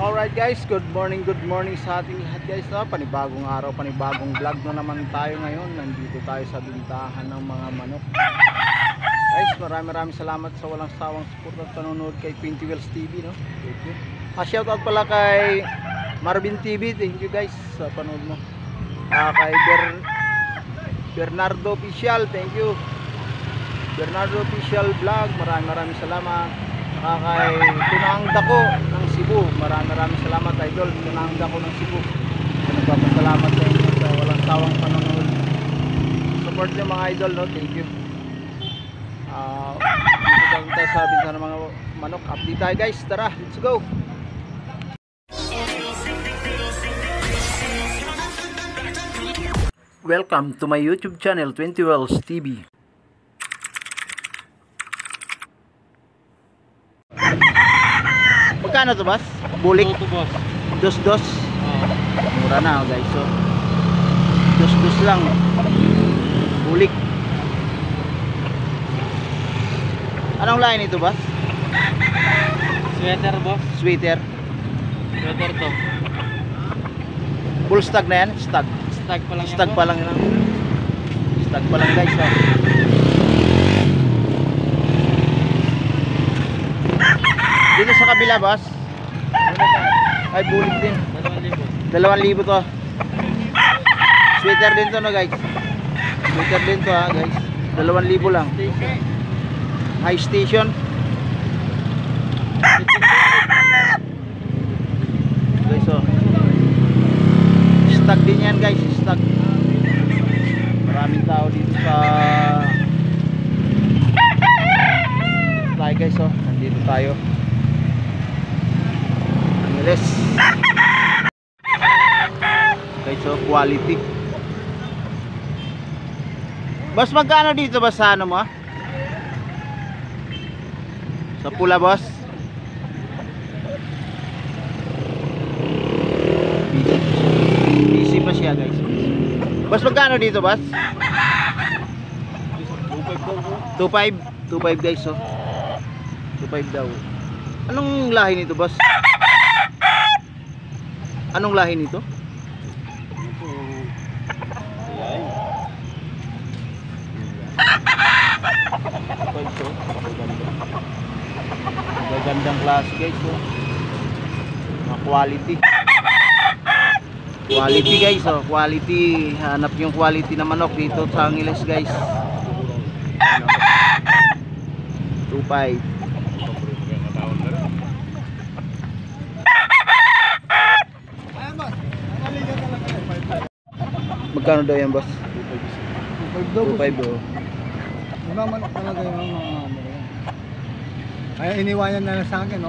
Alright guys, good morning sa ating lahat guys. Panibagong araw, panibagong vlog na naman tayo ngayon. Nandito tayo sa bintahan ng mga manok. Guys, maraming salamat sa walang sawang support at panonood kay Quinty Wells TV, no? Thank you. Shoutout pala kay Marvin TV, thank you guys sa panood mo. Kay Bernardo Official, thank you. Bernardo Official Vlog, maraming salamat. Kay Tunang Dako ng Cebu, maraming salamat idol. Tunang Dako ng Cebu, nagpapasalamat sa inyo sa walang sawang panonood. Support nyo mga idol, no? Thank you. Dito tayo sa bintahan ng mga manok. Update tayo guys, tara, let's go. Welcome to my YouTube channel, Quinty Wells TV. Magkano to boss? Bulik? Ito boss. Dos. Mura na guys. So, dos lang. Bulik. Anong lain ito boss? Sweater boss. Sweater. Sweater to. Full stag na yan? Stag. Stag pa lang. Stag pa lang yan. Stag pa lang guys. So. Dito sa kabila boss, ay bulik din. 2,000 to. Sweater din to no guys. Sweater din to ha guys. 2,000 lang. High station. Guys so. Stock din yan guys, stock. Maraming tao dito sa tayo guys so. Nandito tayo. Yes. Okay, so quality. Boss, magkano dito ba sa ano mo? Sa pula, boss? Busy pa siya, guys. Boss, magkano dito, boss? 2.5. 2.5 guys, so. 2.5 daw. Anong lahi nito, boss? Anong lahi nito? Magagandang klase guys, oh. Mga quality. Quality guys, oh. Quality. Hanap yung quality na manok dito sa Angeles guys. 2.5. Magkano daw yan boss? 2.5 bro. Mga manok talaga yung mga ano. Kaya iniwanan na lang sa akin, no?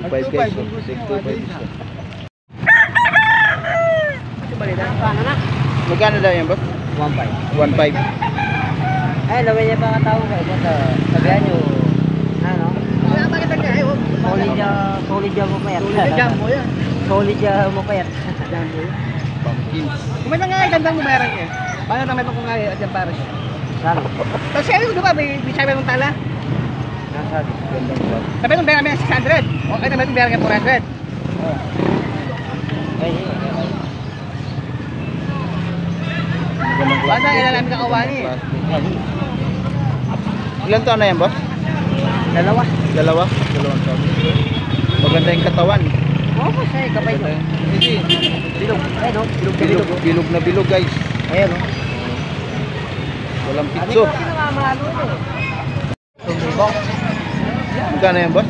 2.5 guys. 2.5. Magkano daw yan boss? 1.5. Ay, laway niya pa katao kayo sa sabihan nyo. Ano? Solid dyan mo pa yan. Solid dyan mo pa yan. Pumpkins. Kumita nga ay gandang bumayarang eh. Paano naman ito kung nga dyan para siya? Saan? Kasi ano di ba, may sabi mong tala? Nasaan? Gandang vlog. Sabi nung bayar namin 600. Okay naman itong bayar nga 400. Ay, Gandang vlog. Basta ilan namin kakawani eh. Ilan taon na yan boss? dalawa. Dalawang taon. Maganda yung katawan. Oo, kasi kapay nyo. Hindi. Bilog. Ay, no? Bilog. Bilog na bilog guys. Ayan, no? Walang Ano pitso. yung pinamamahalo nyo? Magkano yan boss?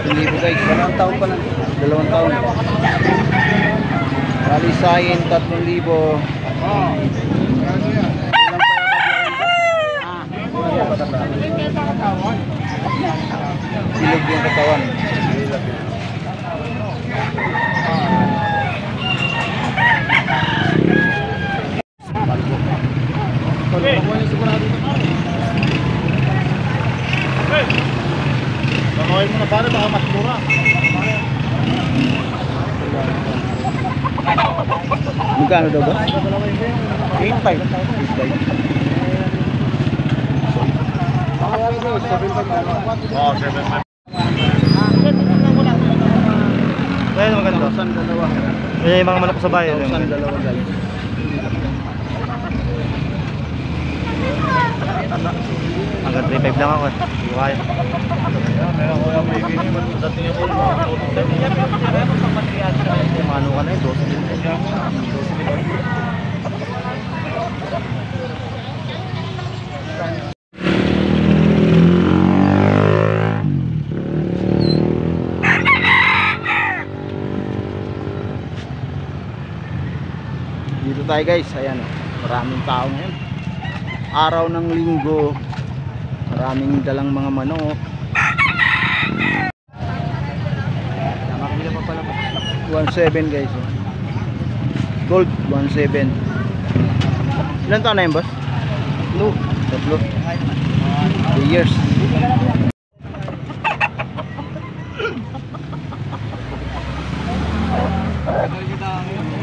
3,000 guys. 2 taon pa lang. 2 taon. Ralisayin 3,000. Bilog yung katawan. Bakawin mo na pare, baka mas mura. Magkano daw ba? 8.5. Oo, 7.5. Ayun, maganda. 1,000 dalawa. Ayan yung mga manok sa bayan. 1,000 dalawa guys. Hanggang 3.5 lang ako eh. Hindi ko kaya. Meron ko yung may gini, dating yung mga Mano ka na eh, 12 din. Dito tayo guys, ayan oh. Maraming tao ngayon. Araw ng linggo, maraming dalang mga manok. Makakabila pa pala. 1,700 guys oh. Gold 1,700. Ilan taon na yun boss? Tatlo 3 years.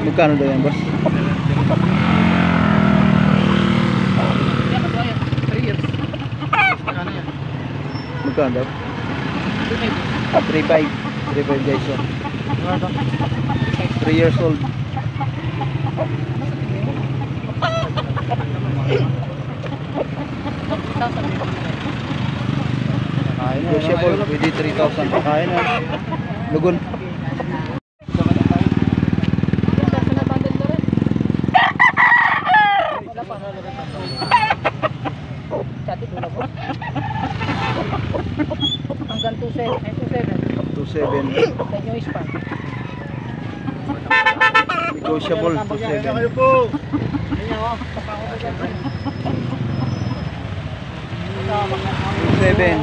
Magkano daw yan boss? 3 years. Ano yan? Magkano daw? 3.5 guys oh. 3 years old. Negotiable, pwede 3,000. Kaya na. Lugon. Hanggang 2.7. 2,700. Ganyo is pa. Negotiable 2,700. Seven.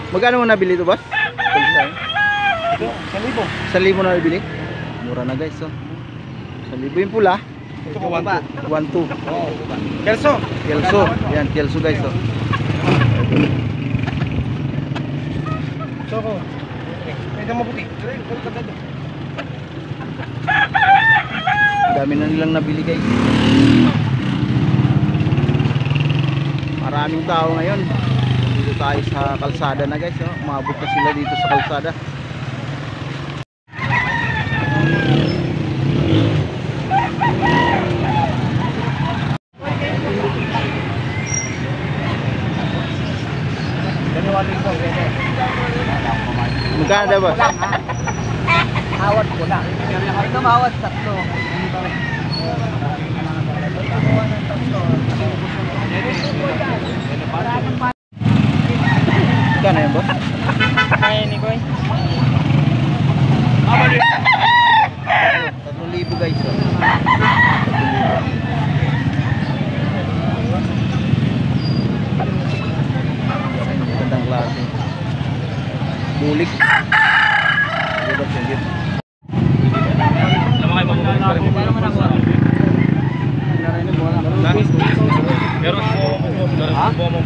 Magkano mo nabili ito boss? 1,000 na nabili? Mura na guys oh. 1,000 yung pula. Ito ko 1.2. 1,200. Kelso. Kelso. Yan, Kelso guys oh. Soko. Pwede mabuti. Dami na nilang nabili guys. Maraming tao ngayon. Dito tayo sa kalsada na guys oh. Umabot na sila dito sa kalsada. Magkano daw boss? Hawat ko na. Ito mawat tatlo. Magkano yan boss? Kaya ni Koy. 3,000 guys oh. 3,000. Gandang klase. Bulik. Sige boss, sige. Meron po mo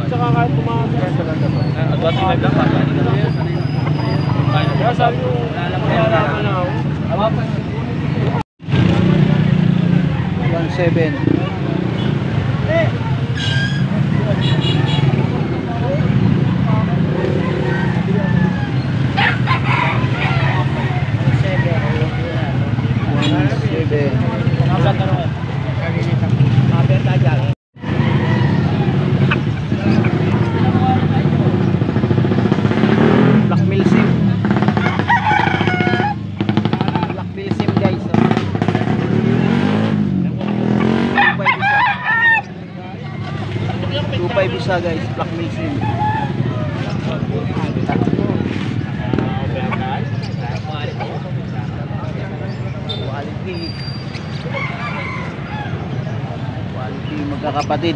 saka kahit pumakas at wati na lang kaya sabi ko lalaman na ako 1,700. Blackmail sim. Blackmail sim guys oh. 2.5 isa guys, blackmail sim. Quality magkakapatid.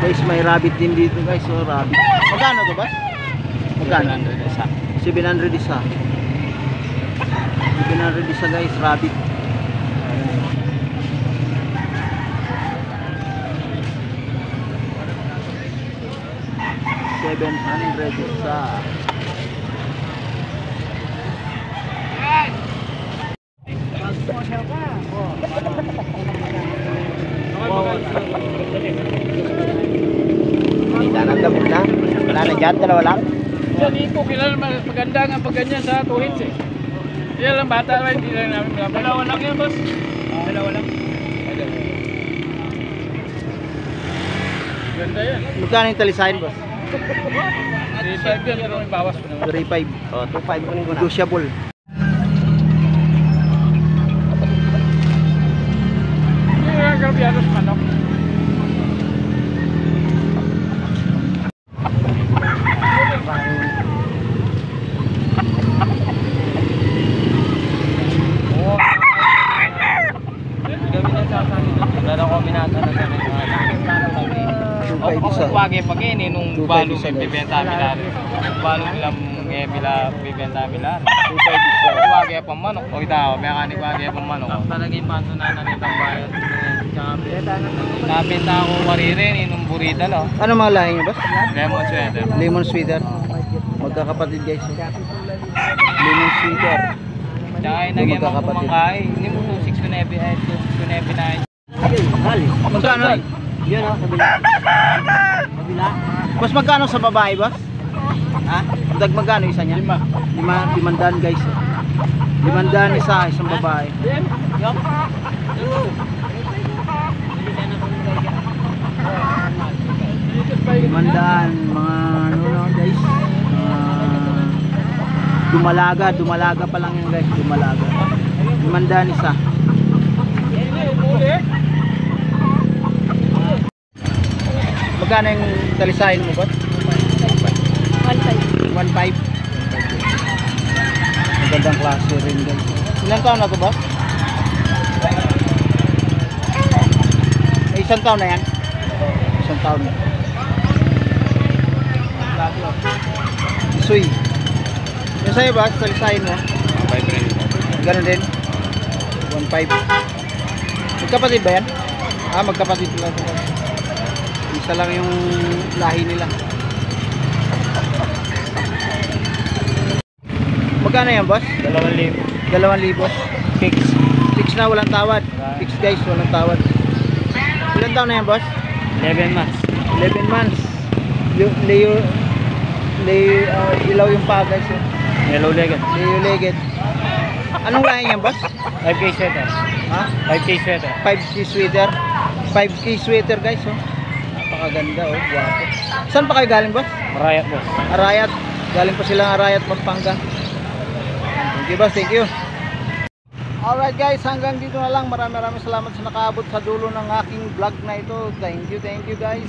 Guys, may rabbit din dito guys, so rabbit. Magkano to ba? Magkano? 700 isa. 700 isa guys, rabbit. 700 isa. Kita ng damon na. Wala na dyan, dalawa lang. Yan po, kilala maganda nga pag ganyan sa tuhid eh. Yan lang bata lang, hindi lang namin malaman. Dalawa lang yan, boss. Dalawa lang. Ganda yan. Magkano yung talisahin, boss? 3.5 yan, pero may bawas pa naman. 3.5. O, 2.5 kunin ko na. Negotiable. Yung mga grabianos manok. Wage pag ini nung 2.5 balo isa, may guys. bibenta milar. Balo nilang bibenta milar. 2.5 isa. Wage pa manok. O itaw, may kanik wage pa manok. Talaga yung panto na nalitang bayan. Nabenta ako maririn inong burita lo. Ano mga lahi niyo, boss? Lemon sweater. Lemon sweater. Magkakapatid guys. Lemon sweater. Tsaka yung naging mga magkakapatid. kumangkay. Hindi mo 2.6 ay 2.9. Magkano? Yun o, kabila. Kabila. Boss, magkano sa babae, boss? Ha? Magkano isa niya? 500 guys. 500 isa, isang babae. 500 mga ano no guys. Dumalaga pa lang yan guys, dumalaga. 500 isa. Magkano yung talisahin mo, boss? 1.5. 1.5. Magandang klase rin guys. Ilang taon na to, boss? Isang taon na yan? Isang taon na. Suy. Yung sa'yo, boss, talisahin mo? Ganun din? 1.5. Magkapatid ba yan? Ah, magkapatid lang. Isa lang yung lahi nila. Magkano yan, boss? 2,000. 2,000. Fix. Fix na, walang tawad. Fix guys, walang tawad. Ilan taon na yan, boss? 11 months. 11 months. Ilaw yung paa guys. Yellow legged. Legged. Anong lahi yan, boss? 5K sweater. Ha? 5K sweater. 5K sweater. 5K sweater guys, oh. Napakaganda, oh. Guwapo. Saan pa kayo galing, boss? Marayat boss. Arayat. Galing pa silang Arayat, Pampanga. Thank you, boss. Thank you. Alright guys, hanggang dito na lang. Maraming salamat sa nakaabot sa dulo ng aking vlog na ito. Thank you guys.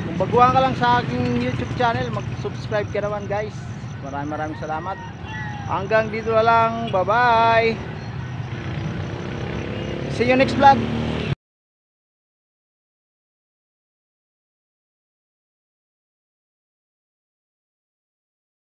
Kung baguhan ka lang sa aking YouTube channel, mag-subscribe ka naman guys. Maraming salamat. Hanggang dito na lang. Bye bye. See you next vlog.